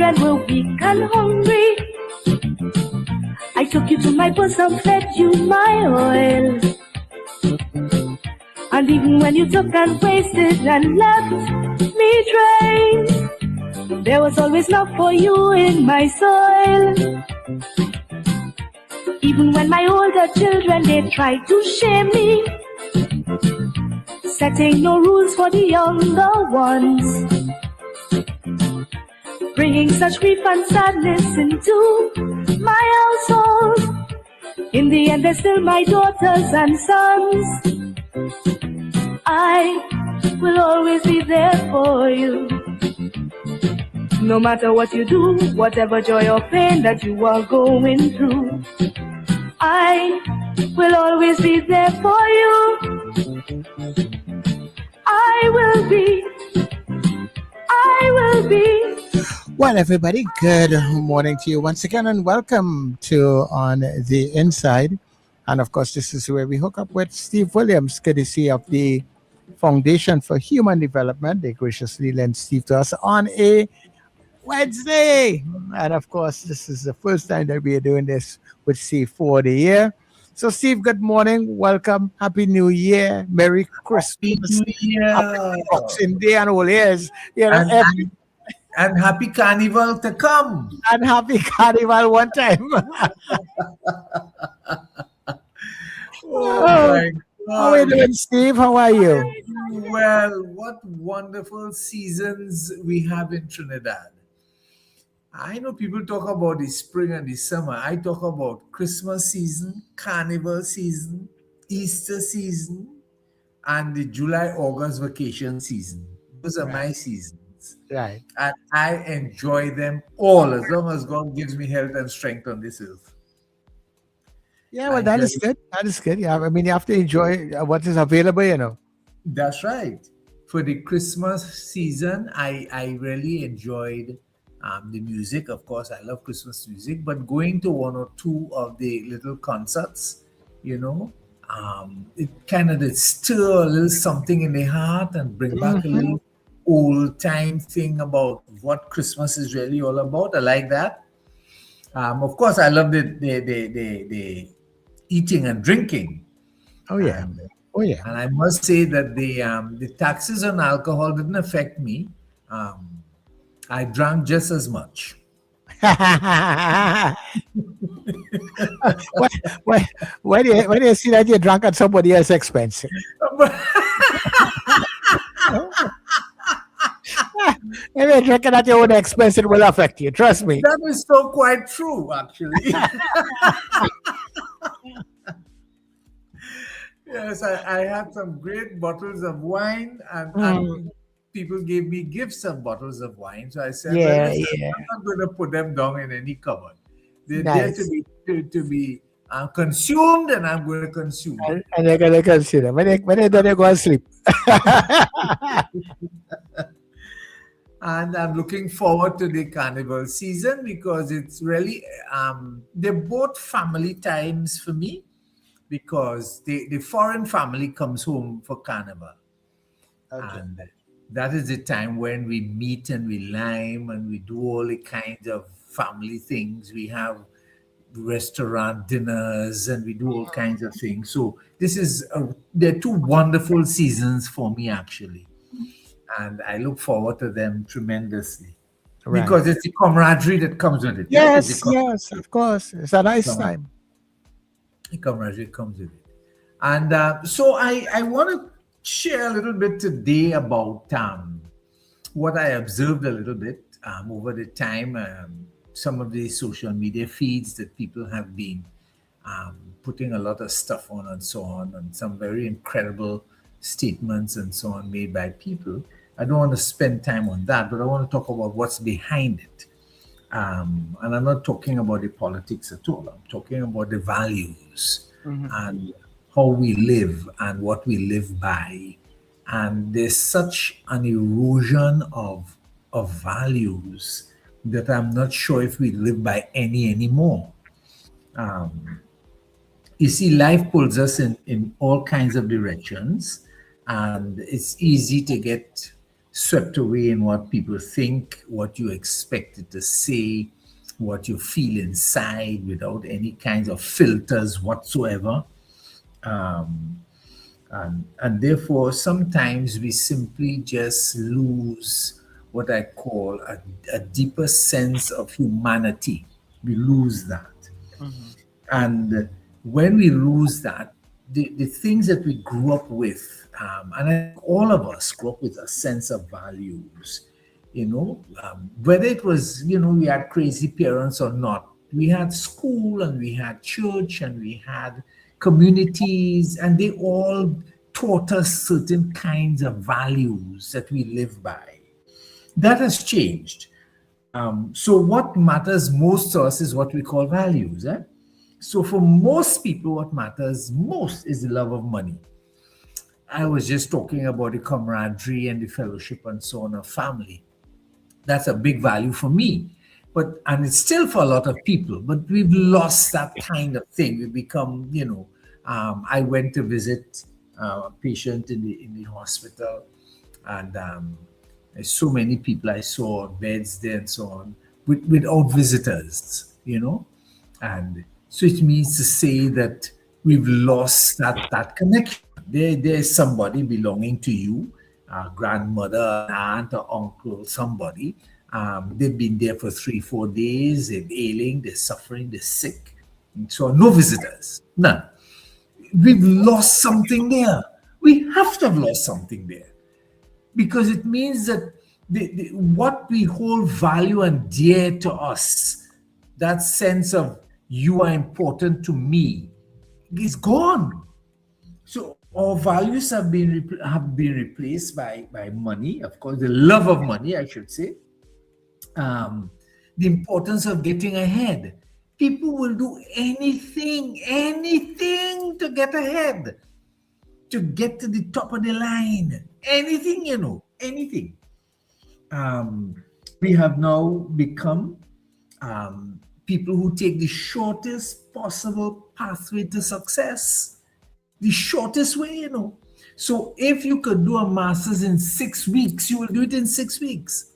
children were weak and hungry, I took you to my bosom, fed you my oil. And even when you took and wasted and left me drained, there was always love for you in my soil. Even when my older children, they tried to shame me, setting no rules for the younger ones, bringing such grief and sadness into my household. In the end, they're still my daughters and sons. I will always be there for you. No matter what you do, whatever joy or pain that you are going through, I will always be there for you. I will be. Well, everybody, good morning to you once again, and welcome to On the Inside. And of course, this is where we hook up with Steve Williams, courtesy of the Foundation for Human Development. They graciously lend Steve to us on a Wednesday. And of course, this is the first time that we are doing this with Steve for the year. So, Steve, good morning. Welcome. Happy New Year. Merry Christmas. Happy Boxing Day and all years. You know, and happy Carnival to come. And happy Carnival one time. My God. How are you doing, Steve? How are you? Well, what wonderful seasons we have in Trinidad. I know people talk about the spring and the summer. I talk about Christmas season, Carnival season, Easter season, and the July-August vacation season. Those are my seasons. Right. And I enjoy them all as long as God gives me health and strength on this earth. Yeah, well, that is good. That is good. Yeah, I mean, you have to enjoy what is available, you know. That's right. For the Christmas season, I really enjoyed the music. Of course, I love Christmas music, but going to one or two of the little concerts, you know, it kind of did stir a little something in the heart and bring back a little old time thing about what Christmas is really all about. I like that. Of course, I love the eating and drinking. Oh yeah. And I must say that the taxes on alcohol didn't affect me. I drank just as much. When you see that you're drunk at somebody else's expense? If you're drinking at your own expense, it will affect you. Trust me. That is so quite true, actually. Yes, I had some great bottles of wine, and people gave me gifts of bottles of wine. So I said, I'm not going to put them down in any cupboard. They're there to be consumed, and I'm going to consume. And they're going to consume them. When they're done, they go and sleep. And I'm looking forward to the Carnival season because it's really, they're both family times for me because the foreign family comes home for Carnival. Okay. And that is the time when we meet and we lime and we do all the kinds of family things. We have restaurant dinners and we do all kinds of things. So they're two wonderful seasons for me, actually. And I look forward to them tremendously. Right. Because it's the camaraderie that comes with it. Yes, of course. It's a nice time. The camaraderie comes with it. And so I want to share a little bit today about what I observed a little bit over the time, some of the social media feeds that people have been putting a lot of stuff on and so on, and some very incredible statements and so on made by people. I don't want to spend time on that, but I want to talk about what's behind it. And I'm not talking about the politics at all. I'm talking about the values and how we live and what we live by. And there's such an erosion of values that I'm not sure if we live by any anymore. You see, life pulls us in all kinds of directions, and it's easy to get swept away in what people think, what you expected to say, what you feel inside without any kinds of filters whatsoever. Um, and therefore, sometimes we simply just lose what I call a deeper sense of humanity. We lose that. Mhm. And when we lose that, the things that we grew up with, and I think all of us grew up with a sense of values, whether it was, we had crazy parents or not, we had school and we had church and we had communities, and they all taught us certain kinds of values that we live by. That has changed. So what matters most to us is what we call values. So for most people, what matters most is the love of money. I was just talking about the camaraderie and the fellowship and so on of family. That's a big value for me. And it's still for a lot of people, but we've lost that kind of thing. We become, I went to visit a patient in the hospital, and there's so many people I saw on beds there and so on, without visitors, and so it means to say that we've lost that connection. There's somebody belonging to you, a grandmother, an aunt, or uncle, somebody. They've been there for 3, 4 days. They're ailing, they're suffering, they're sick. And so no visitors, none. We've lost something there. We have to have lost something there, because it means that what we hold value and dear to us, that sense of you are important to me, is gone. So our values have been replaced by money, of course, the love of money, I should say, the importance of getting ahead. People will do anything to get ahead, to get to the top of the line. Anything, anything. We have now become people who take the shortest possible pathway to success, the shortest way. So if you could do a master's in 6 weeks, you will do it in 6 weeks.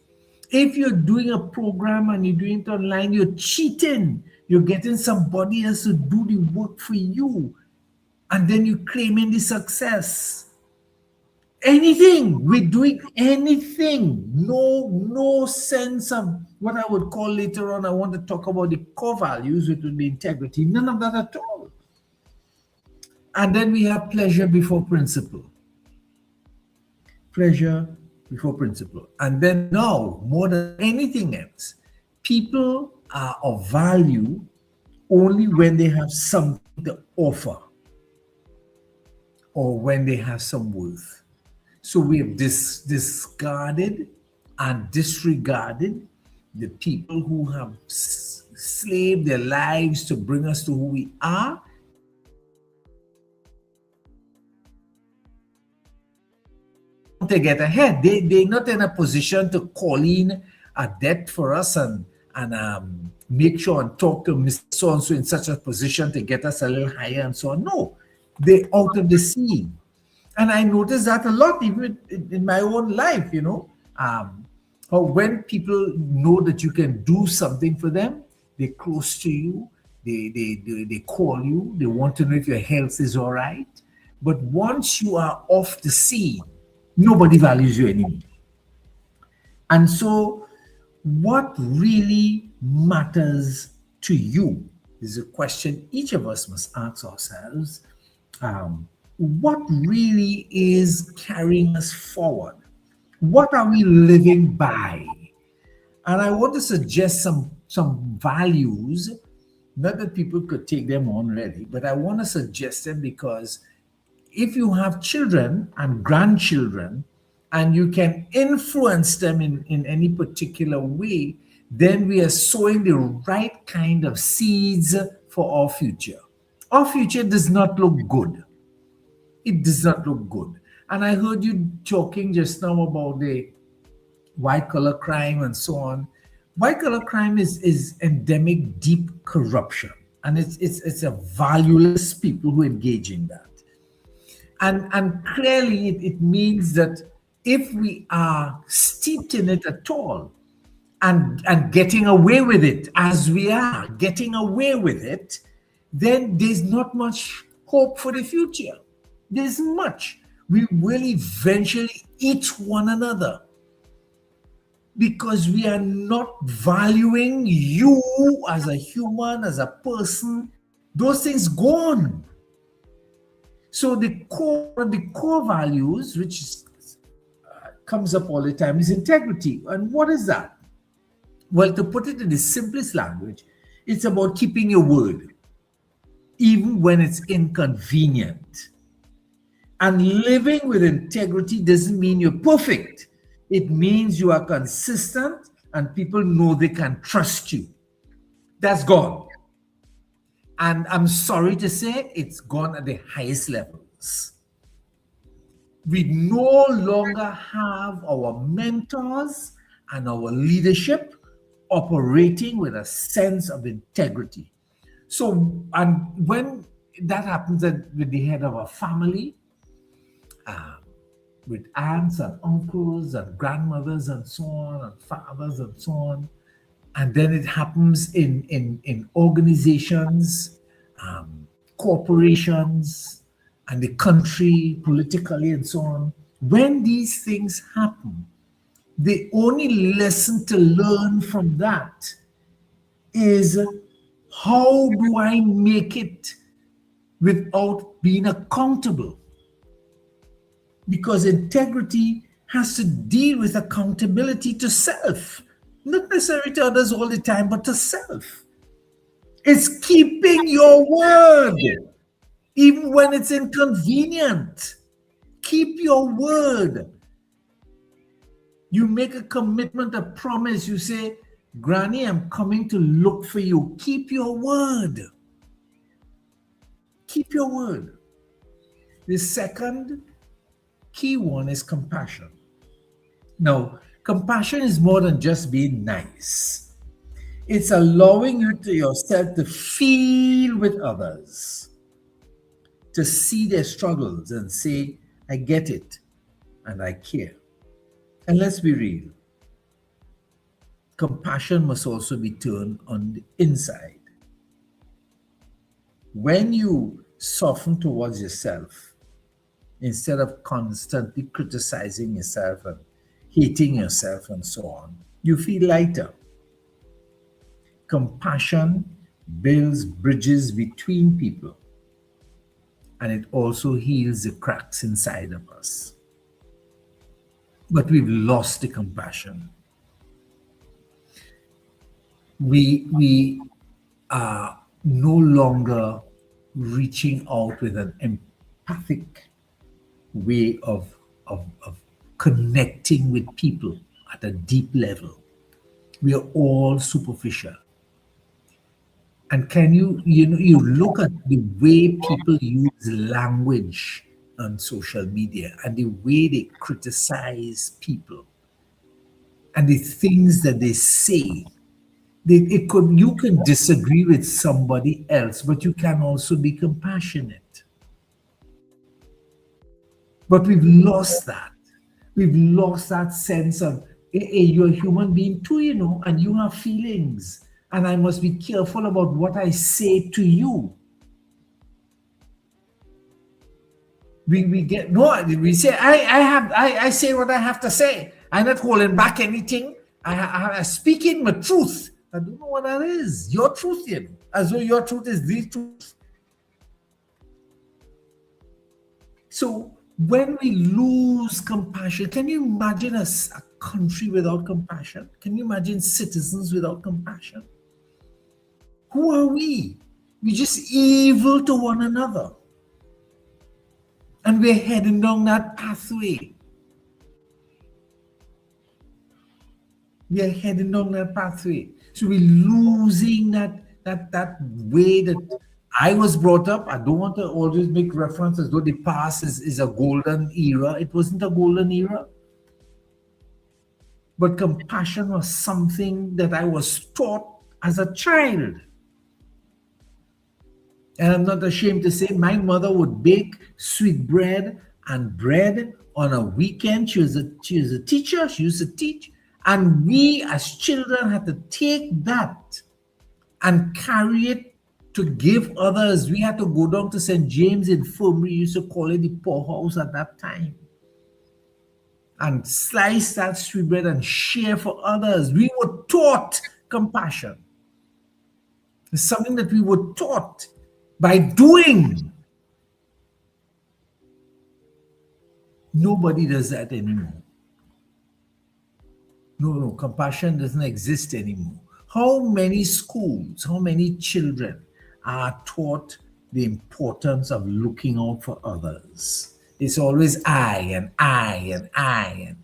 If you're doing a program and you're doing it online, you're cheating. You're getting somebody else to do the work for you, and then you're claiming the success. Anything, we're doing anything. No sense of what I would call later on. I want to talk about the core values, which would be integrity. None of that at all. And then we have pleasure before principle. Pleasure before principle. And then now, more than anything else, people are of value only when they have something to offer or when they have some worth. So we have discarded and disregarded the people who have slaved their lives to bring us to who we are. To get ahead, they're not in a position to call in a debt for us and make sure and talk to Mr. So-and-so in such a position to get us a little higher and so on. No, they're out of the scene. And I notice that a lot, even in my own life, how when people know that you can do something for them, they're close to you, they call you, they want to know if your health is all right. But once you are off the scene, nobody values you anymore. And so, what really matters to you is a question each of us must ask ourselves. What really is carrying us forward? What are we living by? And I want to suggest some values, not that people could take them on already, but I want to suggest them because if you have children and grandchildren and you can influence them in any particular way, then we are sowing the right kind of seeds for our future. Our future does not look good. It does not look good. And I heard you talking just now about the white collar crime and so on. White collar crime is endemic deep corruption. And it's a valueless people who engage in that. And clearly it means that if we are steeped in it at all, and getting away with it as we are getting away with it, then there's not much hope for the future. There's much. We will eventually eat one another because we are not valuing you as a human, as a person. Those things gone. So the core values, which comes up all the time, is integrity. And what is that? Well, to put it in the simplest language, it's about keeping your word, even when it's inconvenient. And living with integrity doesn't mean you're perfect. It means you are consistent and people know they can trust you. That's gone. And I'm sorry to say, it's gone at the highest levels. We no longer have our mentors and our leadership operating with a sense of integrity. So, and when that happens with the head of a family, with aunts and uncles and grandmothers and so on, and fathers and so on, and then it happens in organizations, corporations, and the country politically and so on. When these things happen, the only lesson to learn from that is, how do I make it without being accountable? Because integrity has to deal with accountability to self, not necessarily to others all the time, but to self. It's keeping your word, even when it's inconvenient. Keep your word. You make a commitment, a promise. You say, Granny, I'm coming to look for you. Keep your word. Keep your word. The second key one is compassion. Now, compassion is more than just being nice. It's allowing you to yourself to feel with others, to see their struggles and say, I get it and I care. And let's be real. Compassion must also be turned on the inside. When you soften towards yourself, instead of constantly criticizing yourself and hating yourself and so on, you feel lighter. Compassion builds bridges between people, and it also heals the cracks inside of us. But we've lost the compassion. We are no longer reaching out with an empathic way of connecting with people at a deep level. We are all superficial. And can you look at the way people use language on social media and the way they criticize people and the things that they say. You can disagree with somebody else, but you can also be compassionate. But we've lost that. We've lost that sense of, hey, you're a human being too, and you have feelings. And I must be careful about what I say to you. We say, I say what I have to say. I'm not holding back anything. I'm speaking my truth. I don't know what that is. Your truth, as though your truth is the truth. So when we lose compassion, can you imagine a country without compassion? Can you imagine citizens without compassion? Who are we? We're just evil to one another. And we're heading down that pathway. We are heading down that pathway. So we're losing that way that I was brought up. I don't want to always make reference as though the past is a golden era. It wasn't a golden era. But compassion was something that I was taught as a child. And I'm not ashamed to say my mother would bake sweet bread and bread On a weekend, she was a teacher. She used to teach, and we as children had to take that and carry it to give others. We had to go down to St. James Infirmary, we used to call it the poorhouse at that time, and slice that sweet bread and share for others. We were taught compassion. It's something that we were taught by doing. Nobody does that anymore. No, compassion doesn't exist anymore. How many schools, how many children are taught the importance of looking out for others? It's always I and I and I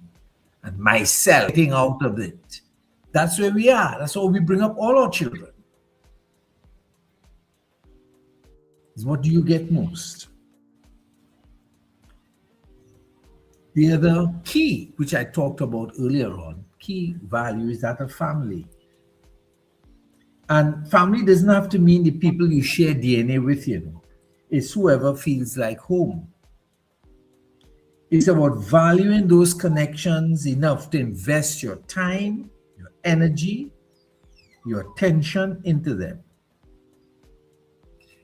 and myself getting out of it. That's where we are. That's how we bring up all our children. Is what do you get most? The other key, which I talked about earlier on, key value is that of family. And family doesn't have to mean the people you share DNA with, It's whoever feels like home. It's about valuing those connections enough to invest your time, your energy, your attention into them.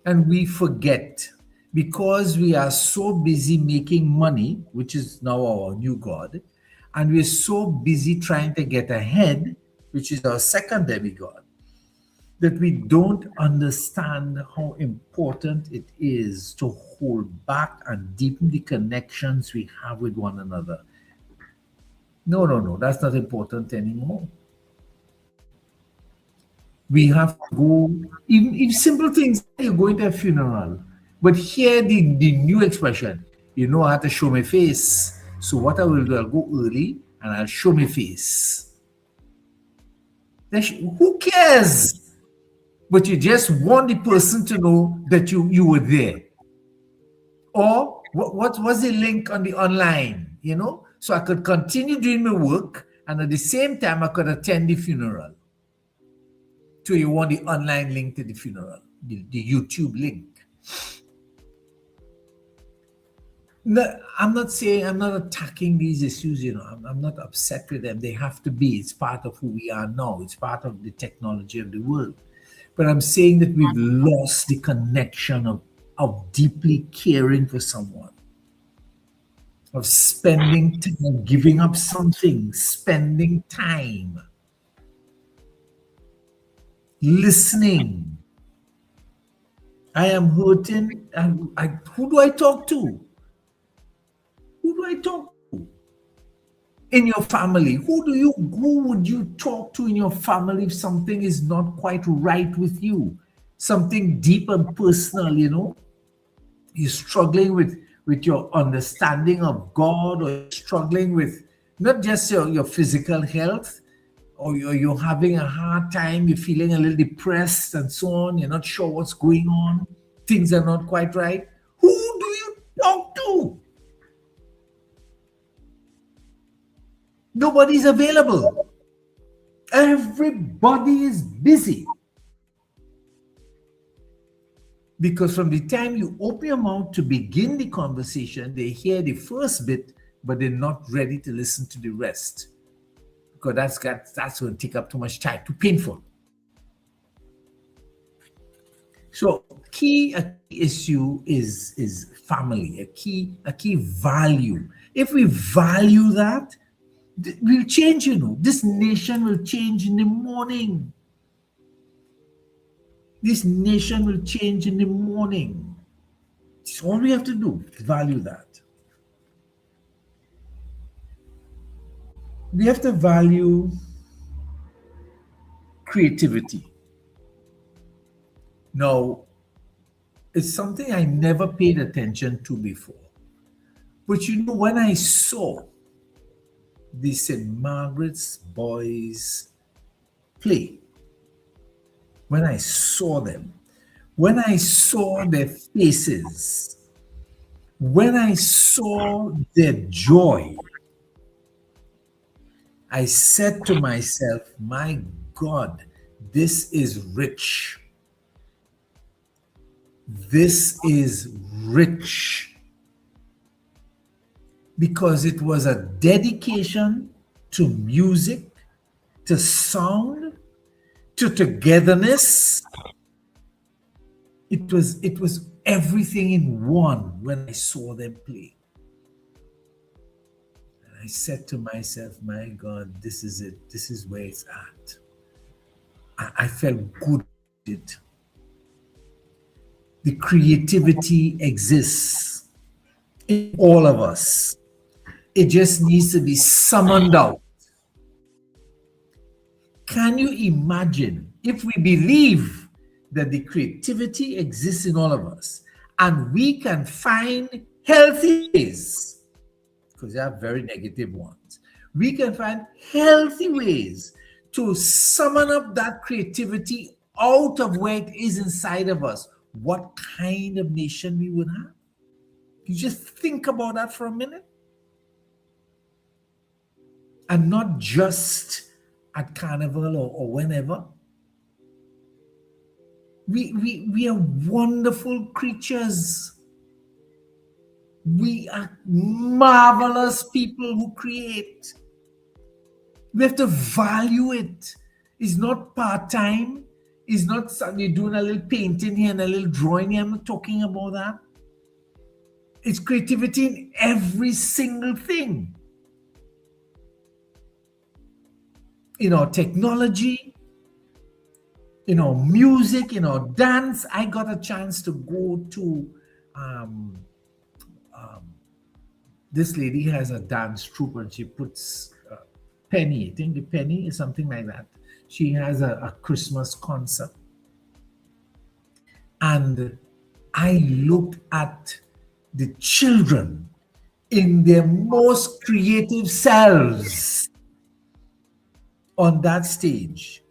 And we forget, because we are so busy making money, which is now our new God, and we're so busy trying to get ahead, which is our second demigod, that we don't understand how important it is to hold back and deepen the connections we have with one another. No, that's not important anymore. We have to go, even simple things, you're going to a funeral, but hear the new expression, I have to show my face. So what I will do, I'll go early and I'll show my face. Who cares? But you just want the person to know that you were there. Or what was the link on the online, So I could continue doing my work and at the same time I could attend the funeral. So you want the online link to the funeral, the YouTube link. No, I'm not attacking these issues, I'm not upset with them. They have to be. It's part of who we are now. It's part of the technology of the world. But I'm saying that we've lost the connection of deeply caring for someone, of spending time, giving up something, spending time, listening. I am hurting. Who do I talk to? Who do I talk to? In your family, who would you talk to in your family if something is not quite right with you? Something deep and personal, You're struggling with your understanding of God, or you're struggling with not just your physical health, or you're having a hard time, you're feeling a little depressed and so on, you're not sure what's going on, things are not quite right. Who do you talk to? Nobody's available. Everybody is busy. Because from the time you open your mouth to begin the conversation, they hear the first bit, but they're not ready to listen to the rest. Because that's going to take up too much time, too painful. So a key issue is family, a key value. If we value that, we'll change, This nation will change in the morning. This nation will change in the morning. It's all we have to do, value that. We have to value creativity. Now, it's something I never paid attention to before. But when I saw the St. Margaret's boys play, when I saw them, when I saw their faces, when I saw their joy, I said to myself, my God, this is rich. This is rich. because it was a dedication to music, to sound, to togetherness. It was everything in one when I saw them play. And I said to myself, my God, this is it. This is where it's at. I felt good about it. The creativity exists in all of us. It just needs to be summoned out. Can you imagine if we believe that the creativity exists in all of us and we can find healthy ways, because there are very negative ones, we can find healthy ways to summon up that creativity out of where it is inside of us, what kind of nation we would have? You just think about that for a minute. And not just at carnival or whenever. We are wonderful creatures. We are marvelous people who create. We have to value it. It's not part-time. It's not you're doing a little painting here and a little drawing here. I'm not talking about that. It's creativity in every single thing. In our technology, in our music, in our dance. I got a chance to go to this lady has a dance troupe and she puts Penny, I think the Penny is something like that. She has a Christmas concert. And I looked at the children in their most creative selves on that stage.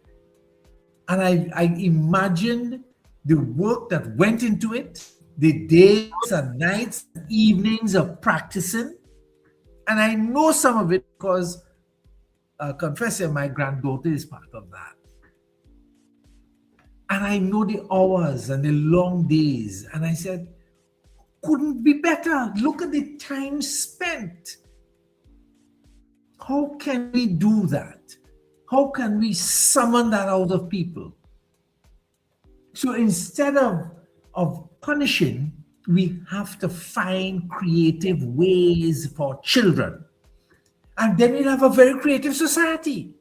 And I imagined the work that went into it, the days and nights and evenings of practicing. And I know some of it because, confessing, my granddaughter is part of that. And I know the hours and the long days. And I said, couldn't be better. Look at the time spent. How can we do that? How can we summon that out of people? So instead of punishing, we have to find creative ways for children. And then we'll have a very creative society.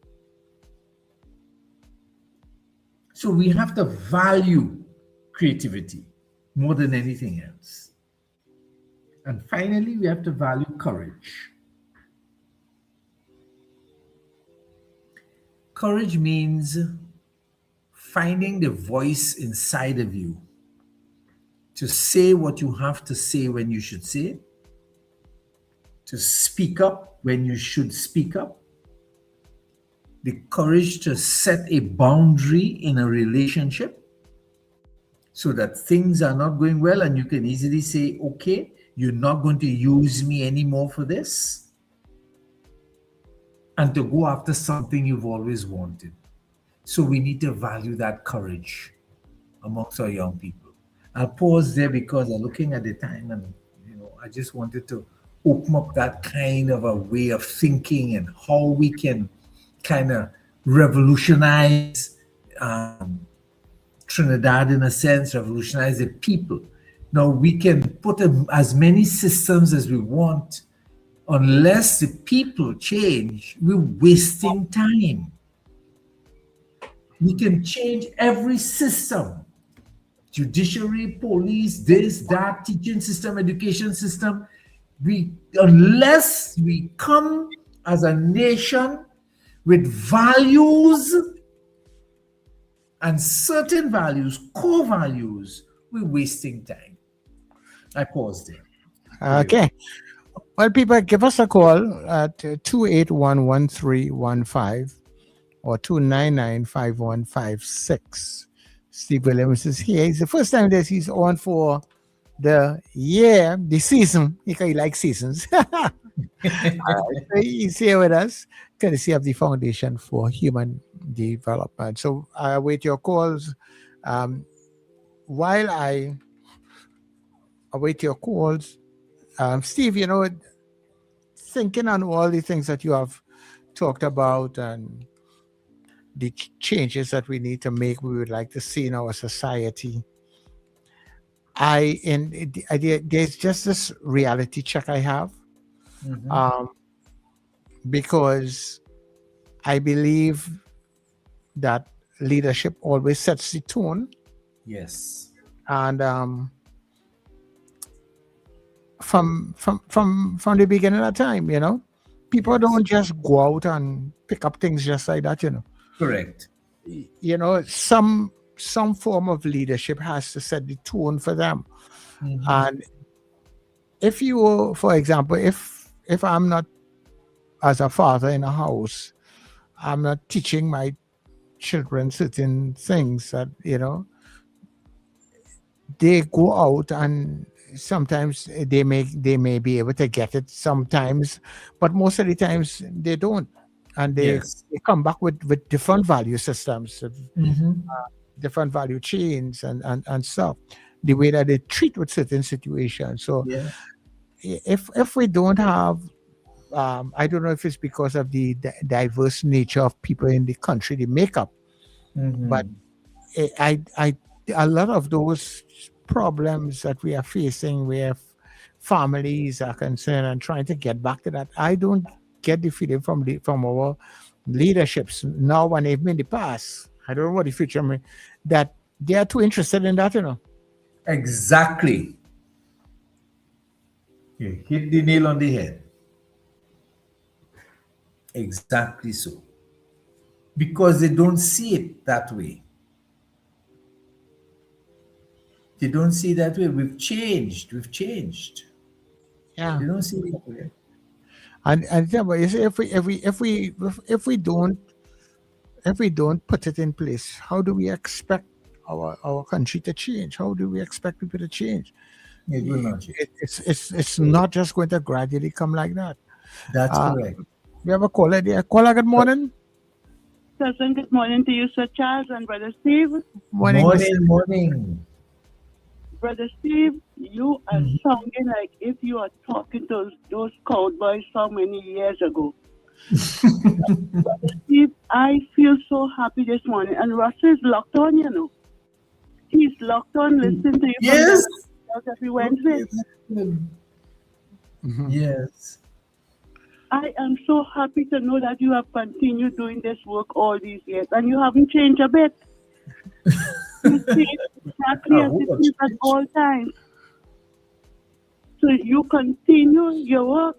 So we have to value creativity more than anything else. And finally, we have to value courage. Courage means finding the voice inside of you to say what you have to say when you should say it, to speak up when you should speak up, the courage to set a boundary in a relationship so that things are not going well and you can easily say, okay, you're not going to use me anymore for this, and to go after something you've always wanted. So we need to value that courage amongst our young people. I'll pause there because I'm looking at the time and I just wanted to open up that kind of a way of thinking and how we can kind of revolutionize Trinidad in a sense, revolutionize the people. Now we can put as many systems as we want. Unless the people change, we're wasting time. We can change every system. Judiciary, police, this, that, teaching system, education system. Unless we come as a nation with values and certain values, core values, we're wasting time. I pause there. Okay. Well, people, give us a call at 281-1315 or 299-5156. Steve Williams is here. It's the first time that he's on for the year, the season. He likes seasons. All right, so he's here with us, courtesy of the Foundation for Human Development. So I await your calls. While I await your calls, Steve, thinking on all the things that you have talked about and the changes that we need to make, we would like to see in our society. There's just this reality check I have, Hmm. um, because I believe that leadership always sets the tone, Yes. and from the beginning of time, people Yes. don't just go out and pick up things just like that. Correct. Some form of leadership has to set the tone for them. Hmm. And if you, for example, if I'm not, as a father in a house, I'm not teaching my children certain things that they go out, and sometimes they may be able to get it sometimes, but most of the times they don't, and Yes. they come back with different value systems, Hmm. different value chains, and stuff, the way that they treat with certain situations. So Yeah. if we don't have, I don't know if it's because of the diverse nature of people in the country, the makeup, but Hmm. I a lot of those problems that we are facing, where families are concerned and trying to get back to that, I don't get the feeling from our leaderships now and even in the past. I don't know what the future may, that they are too interested in that. Exactly. You hit the nail on the head. Exactly so. Because they don't see it that way. They don't see it that way. We've changed. We've changed. Yeah. They don't see it that way. And yeah, but you see, if we don't put it in place, how do we expect our country to change? How do we expect people to change? It will not change. It's not just going to gradually come like that. That's Uh, correct. we have a caller there. Caller, good morning. Pleasant good morning to you, Sir Charles and Brother Steve. Morning, Mr. Morning, morning. Brother Steve, you are Mhm. sounding like if you are talking to those cowboys so many years ago. Brother Steve, I feel so happy this morning. And Russell is locked on, you know. He's locked on listening to you from Yes. Delaware every Wednesday. Okay, that's good. Mhm. Yes. I am so happy to know that you have continued doing this work all these years and you haven't changed a bit. You see it exactly Ah, as who it got is at changed? all times. So you continue your work,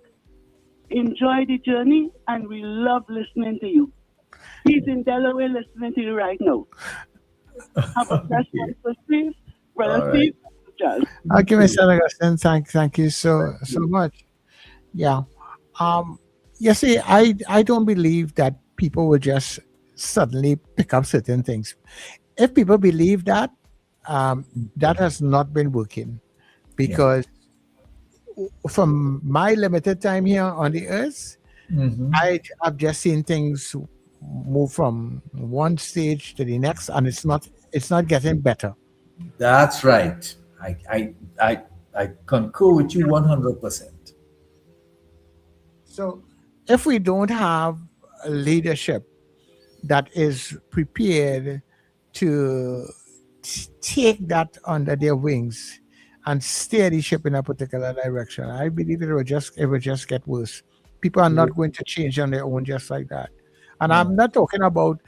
enjoy the journey, and we love listening to you. He's in Delaware listening to you right now. Have a blessed Okay. one for Steve, Brother All right. Steve, Charles. Okay, Okay. Mr. Augustine, thank you so much. Yeah. Um, you see, I don't believe that people will just suddenly pick up certain things. If people believe that, that has not been working, Yeah. because from my limited time here on the earth, Hmm. I've just seen things move from one stage to the next, and it's not getting better. That's right. I concur with you 100%. So if we don't have a leadership that is prepared to take that under their wings and steer the ship in a particular direction, I believe it will just get worse. People are not going to change on their own just like that. And I'm No. not talking about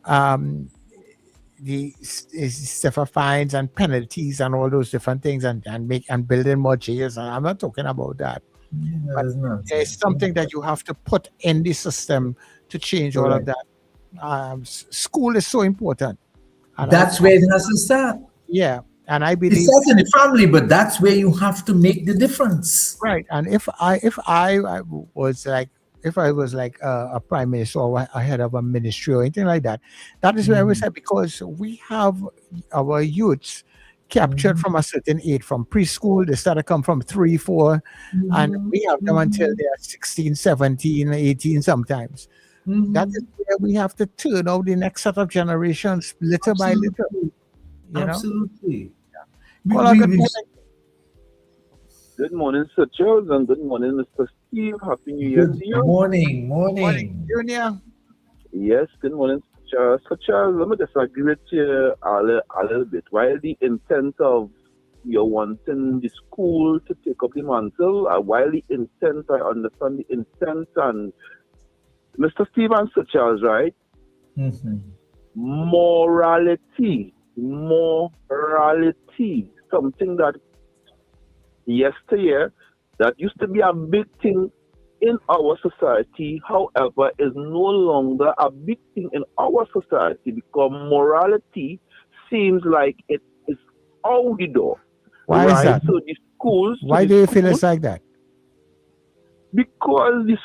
um, the stiffer fines and penalties and all those different things, and building more jails. And I'm not talking about that. Yeah, But that's it's nonsense. Yeah. something that you have to put in the system to change all of Correct. that. School is so important, and That's where it has to start. yeah, and I It believe, starts in the family, but that's where you have to make the difference. right. And if I was like, if I was like a prime minister or a head of a ministry or anything like that, that is where I would Mhm. say, because we have our youths captured Mhm. from a certain age, from preschool. They start to come from 3 4, and Mhm. we have them until Mhm. they are 16, 17, 18 sometimes. That is Mhm. where we have to turn out the next set of generations little by little, Absolutely. you know. Absolutely. Caller, good We've morning. Good morning, Sir Charles, and good morning, Mr. Steve. Happy New Year to Good you. morning, Morning, morning. Junior. Yes, good morning, Charles. So, Charles, let me disagree with you a little bit. While the intent of you wanting the school to take up the mantle, while the intent, I understand the intent, and Mr. Steve and Sir Charles, right? Mhm. Morality, something that yesteryear that used to be a big thing in our society, however, is no longer a big thing in our society because morality seems like it is out the door, Why is right? that? So the schools, Why do you feel it's like that? because the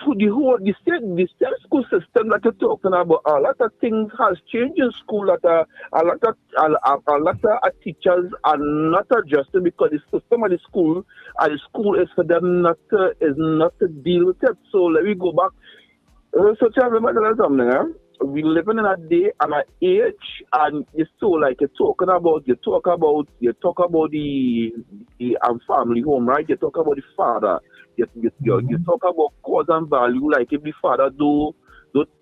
same school system that you're talking about, a lot of things has changed in school. That a lot of teachers are not adjusting because the system of the school is for them not to deal with it. So let me go back. So tell me about something. We living in a day and an age, and it's so like you talk about the family home, right? You talk about the father. You Mhm. talk about cause and value, like if the father do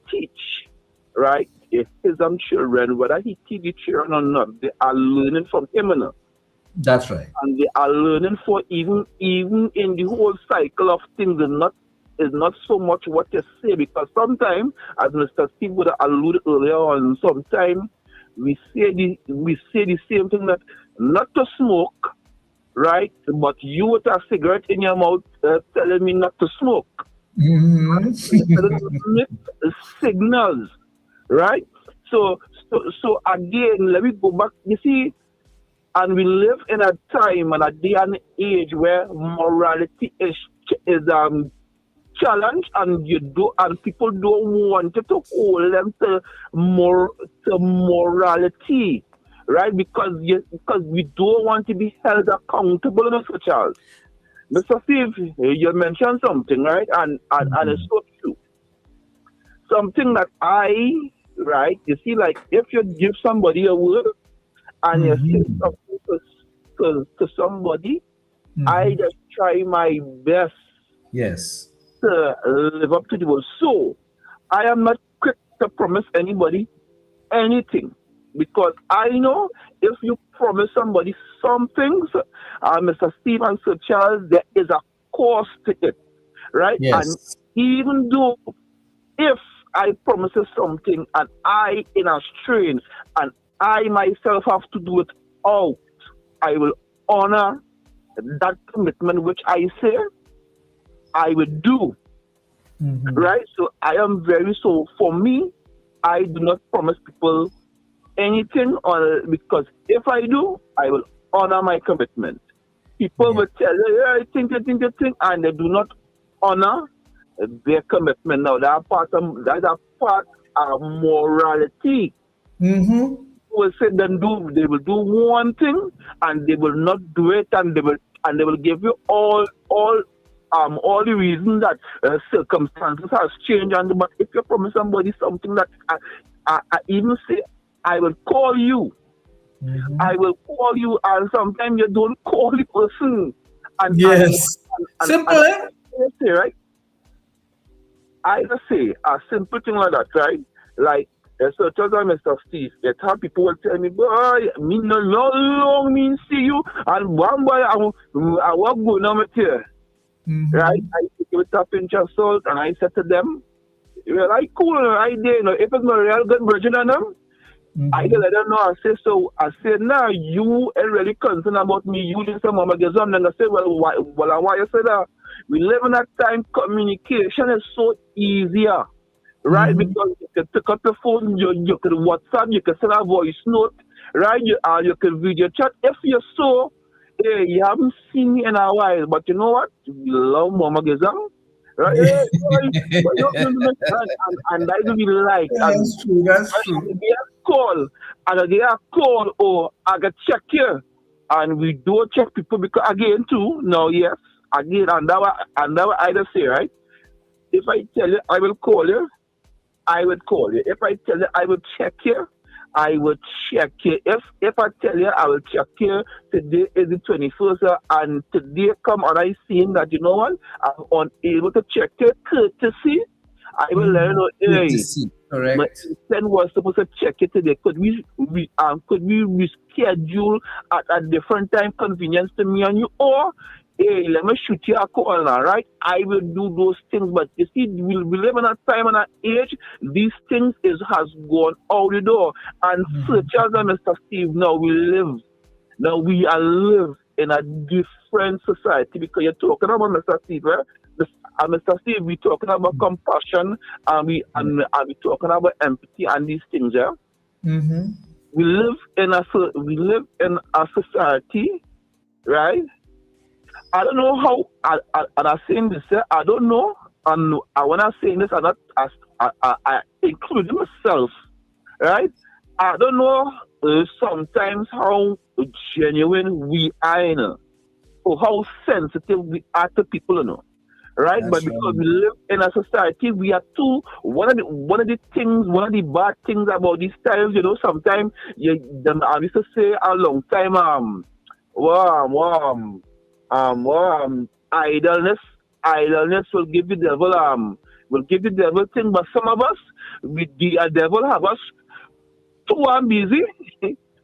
teach, right? If his children, whether he teach the children or not, they are learning from him, you know, That's right. and they are learning for even in the whole cycle of things is not so much what you say because sometimes, as Mr. Steve would have alluded earlier on, sometimes we say the same thing that not to smoke, right? But you with a cigarette in your mouth telling me not to smoke. Mhm. You're telling me mixed signals, right? So so again, let me go back. You see, and we live in a time and a day and age where morality is challenged, and you do and people don't want you to hold them to morality, right? Because we don't want to be held accountable, Mr. Charles. Mr. Steve, you mentioned something, right? And it's Mhm. so true. Something that right, you see, like if you give somebody a word and you say Mhm. something to somebody, I Mhm. just try my best Yes. to live up to the word. So I am not quick to promise anybody anything because I know if you promise somebody some things, Mr. Steve and Sir Charles, there is a cost to it, right? And Yes. even though if I promise you something and I in a strain and I myself have to do it out, I will honor that commitment which I say I will do, Mhm. right? So I am very so for me, I do not promise people anything or because if I do, I will honor my commitment. People Yeah. will tell you, yeah, I think, and they do not honor their commitment. Now that's a part of morality. Mhm. Will say then do they will do one thing and they will not do it and they will give you all the reasons that circumstances has changed and but if you promise somebody something that I even say I Mhm. will call you and sometimes you don't call the person and Yes. and Simple, eh? I say right I just say a simple thing like that, right? Like, so tell them, Mr. Steve, that how people will tell me, boy, me no long me see you, and one boy, I walk go now with you, right? Mhm. I take it with a pinch of salt, and I said to them, well, I cool, I did, if it's my real good virgin on them, I can Mhm. let them know. I said, now you ain't really concerned about me. You just some mama get some. Then I said, why you say that? We live in a time communication is so easier, right? Mhm. Because you can pick up your phone, you can WhatsApp, you can send a voice note, right? You can video chat. If you're so, hey, you haven't seen me in a while, but you know what? We love Mama Gezang, right? Hey, boy, but and that's what we like. And That's true. That's especially true. if they have call, and if they have call, or I get check here. And we do check people because again too, no, yes, again, and that I just say, right? If I tell you I will call you, I would call you. If I tell you I will check you, I would check here. If I tell you, I will check here. Today is the 21st, and today come and I seen that, you know what, I'm unable to check your courtesy. I will let you know, Good to hey, see. my Correct. intern was supposed to check it today. Could we reschedule at a different time convenience to me and you, or hey, let me shoot you a call now, right? I will do those things, but you see, we live in a time and an age. These things is has gone out the door, and such as Mr. Steve, now we are live in a different society because you're talking about Mr. Steve, right? Mr. Steve, we talking about compassion and we talking about empathy and these things, yeah. Mm-hmm. We live in a society, right? I don't know how. And I'm saying this, I don't know. And when I'm saying this, I'm not as I include myself, right? I don't know sometimes how genuine we are, or how sensitive we are to people, right? But That's because right. we live in a society, we are too. One of the bad things about these times, sometimes I used to say a long time, wow, idleness will give the devil thing, but some of us, the devil have us too busy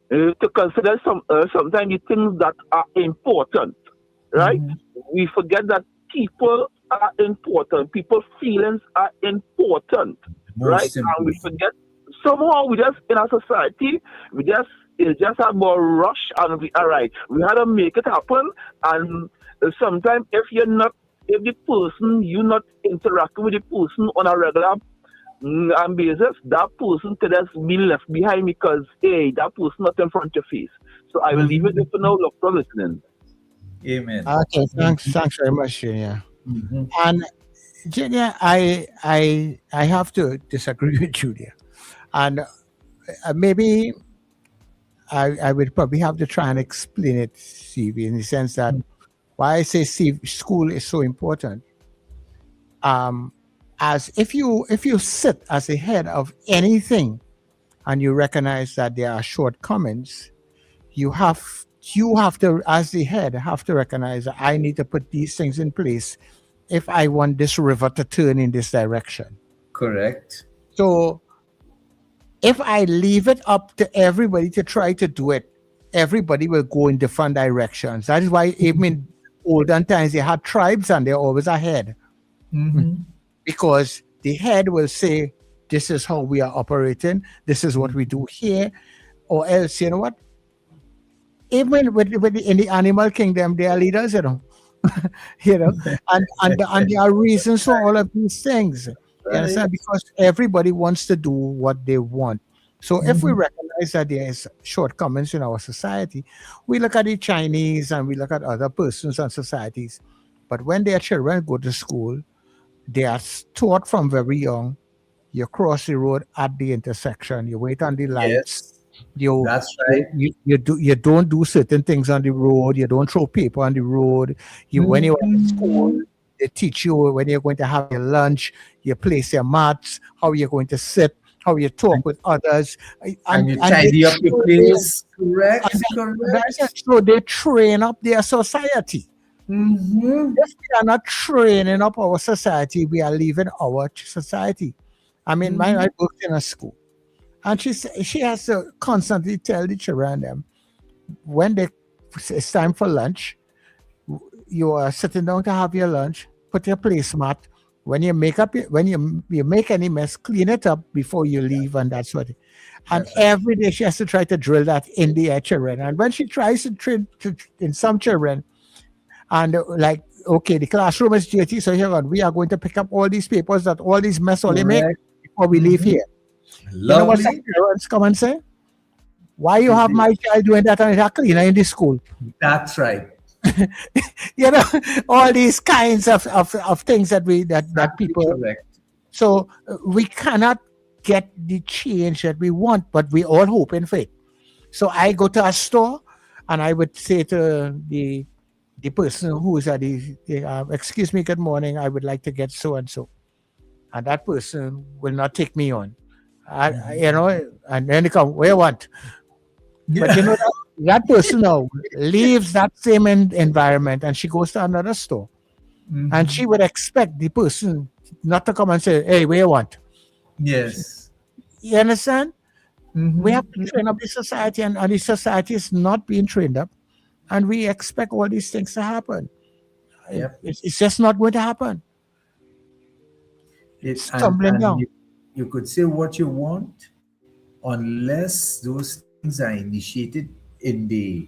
to consider sometimes the things that are important, right? Mm-hmm. We forget that people are important, people's feelings are important, right? Most And we important. forget somehow we just in our society, we just it's just about rush and we all right. We had to make it happen, and sometimes if the person you not interacting with the person on a regular basis, that person could just be left behind because hey, that person not in front of your face. So I will leave it there for now. Look for listening. Amen. Okay, thanks very much, Junior. Mm-hmm. And Junior, I have to disagree with Julia, and maybe I would probably have to try and explain it, Steve, in the sense that why I say Steve, school is so important. Um, as if you sit as the head of anything and you recognize that there are shortcomings, you have you have to, as the head, have to recognize that I need to put these things in place if I want this river to turn in this direction. Correct. So if I leave it up to everybody to try to do it, everybody will go in different directions. That is why even in olden times they had tribes and they're always ahead Mm-hmm. because the head will say, "This is how we are operating. This is what we do here," or else, you know what? Even in the animal kingdom, they are leaders, you know, and there are reasons for all of these things. You Right. understand? Because everybody wants to do what they want. So if we Mm-hmm. recognize that there is shortcomings in our society, we look at the Chinese and we look at other persons and societies. But when their children go to school, they are taught from very young. You cross the road at the intersection. You wait on the lights. Yes. You That's you right. you don't do certain things on the road. You don't throw paper on the road. You when you're at school, Mm-hmm. they teach you when you're going to have your lunch. You place your mats, how you're going to sit, how you talk And, with others, and you and they tidy up your train, place. Correct. and that's it. Correct. So they train up their society. Mm-hmm. If we are not training up our society, we are leaving our society. I mean, my Mm-hmm. wife works in a school, and she has to constantly tell the children them when it's time for lunch. You are sitting down to have your lunch. Put your placemat. When you make up, when you make any mess, clean it up before you leave, and that's what. And That's right. every day she has to try to drill that in the children. And when she tries to train in some children, and like, okay, the classroom is dirty, so here on, we are going to pick up all these papers that all these mess all they make Correct. before we leave Mm-hmm. here. You know what some Lovely. parents come and say? Why you They have say, my child doing that and it's a cleaner in the school? that's right. You know, all these kinds of things that that Exactly people. correct. So we cannot get the change that we want, but we all hope in faith. So I go to a store and I would say to the person who is at excuse me, good morning, I would like to get so and so. And that person will not take me on. and then they come, where you want? But that person now leaves that same environment and she goes to another store. And she would expect the person not to come and say, hey, where you want? Yes. You understand? We have to train up the society, and the society is not being trained up. And we expect all these things to happen. Yep. It's just not going to happen. It's tumbling down. You could say what you want unless those things are initiated in the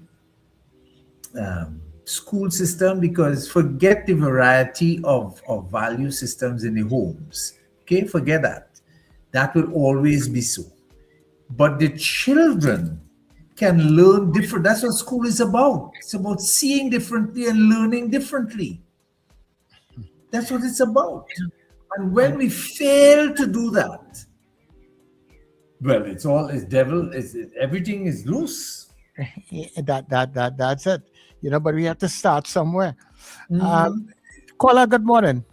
school system, because forget the variety of value systems in the homes. Okay, forget that. That will always be so. But the children can learn different. That's what school is about. It's about seeing differently and learning differently. That's what it's about. And when we fail to do that, well, everything is loose. That's it. But we have to start somewhere. Caller, good morning.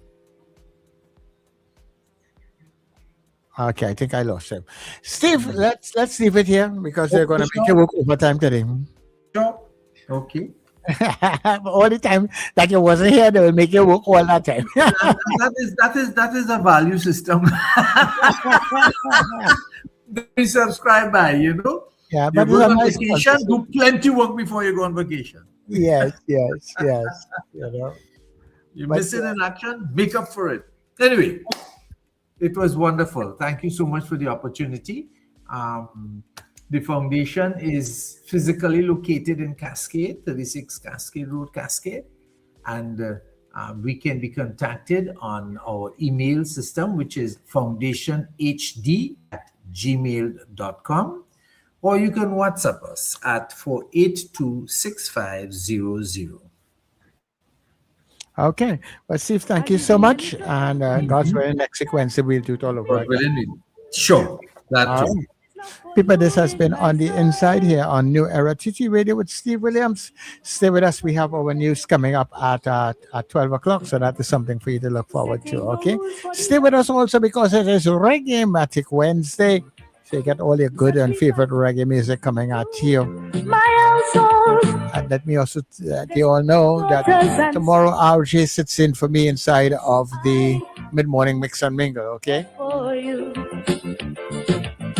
Okay, I think I lost him. Steve, let's leave it here because we're going to make you work overtime today. Sure. Okay. All the time that you wasn't here, they will make you work all that time. that is a value system. We subscribe by, Yeah, but you go on vacation, do plenty work before you go on vacation. Yes. You miss it in action, make up for it. Anyway, it was wonderful. Thank you so much for the opportunity. The foundation is physically located in Cascade, 36 Cascade Road, Cascade. And we can be contacted on our email system, which is foundationhd@gmail.com. Or you can WhatsApp us at 4826500. Okay. Well, Steve, thank you so much. And God's willing, next sequence, we'll do it all over again. Sure. That too. People, this has been On the Inside here on New Era TT Radio with Steve Williams. Stay with us. We have our news coming up at 12 o'clock. So that is something for you to look forward to. Okay. Stay with us also because it is Reggae-matic Wednesday. So you get all your good and favorite reggae music coming at you. And let me also let you all know that tomorrow RJ sits in for me inside of the mid-morning mix and mingle. Okay.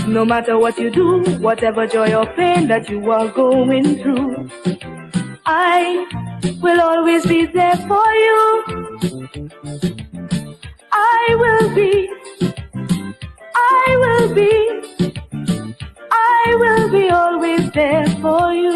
No matter what you do, whatever joy or pain that you are going through, I will always be there for you. I will be always there for you.